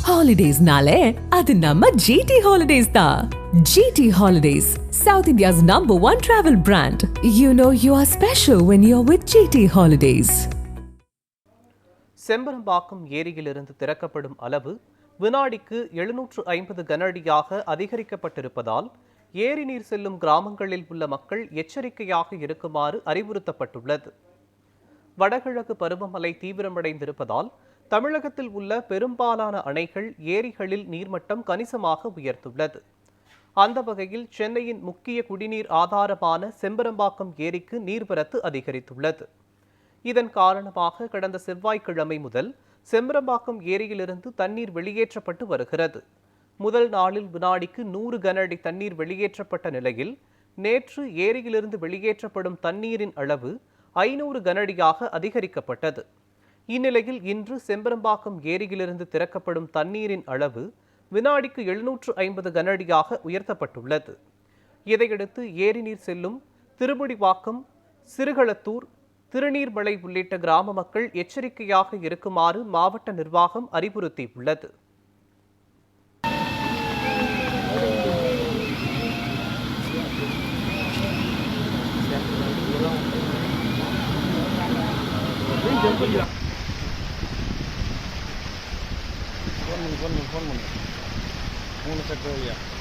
Holidays-nale, adu namma GT Holidays da. GT Holidays, South India's #1 travel brand. You know you are special when you're with GT Holidays. Chembarambakkam ஏரியிலிருந்து திறக்கப்படும் அளவு வினாடிக்கு 750 கனஅடியாக அதிகரிக்கப்பட்டிருப்பதால் ஏரி நீர் செல்லும் கிராமங்களில் உள்ள மக்கள் எச்சரிக்கையாக இருக்குமாறு அறிவுறுத்தப்பட்டுள்ளது. வடகிழக்கு பருவமழை தீவிரமடைந்திருப்பதால் தமிழகத்தில் உள்ள பெரும்பாலான அணைகள் ஏரிகளில் நீர்மட்டம் கணிசமாக உயர்ந்துள்ளது. அந்த வகையில் சென்னையின் முக்கிய குடிநீர் ஆதாரமான செம்பரம்பாக்கம் ஏரிக்கு நீர்வரத்து அதிகரித்துள்ளது. இதன் காரணமாக கடந்த செவ்வாய்க்கிழமை முதல் செம்பரம்பாக்கம் ஏரியிலிருந்து தண்ணீர் வெளியேற்றப்பட்டு வருகிறது. முதல் நாளில் வினாடிக்கு 100 கனஅடி தண்ணீர் வெளியேற்றப்பட்ட நிலையில் நேற்று ஏரியிலிருந்து வெளியேற்றப்படும் தண்ணீரின் அளவு 500 கனஅடியாக அதிகரிக்கப்பட்டது. இந்நிலையில் இன்று செம்பரம்பாக்கம் ஏரியிலிருந்து திறக்கப்படும் தண்ணீரின் அளவு வினாடிக்கு 750 கனஅடியாக உயர்த்தப்பட்டுள்ளது. இதையடுத்து ஏரி நீர் செல்லும் திருமுடிவாக்கம், சிறுகளத்தூர், திருநீர்மலை உள்ளிட்ட கிராம மக்கள் எச்சரிக்கையாக இருக்குமாறு மாவட்ட நிர்வாகம் அறிவுறுத்தியுள்ளது. फोन 3 सेट हो गया।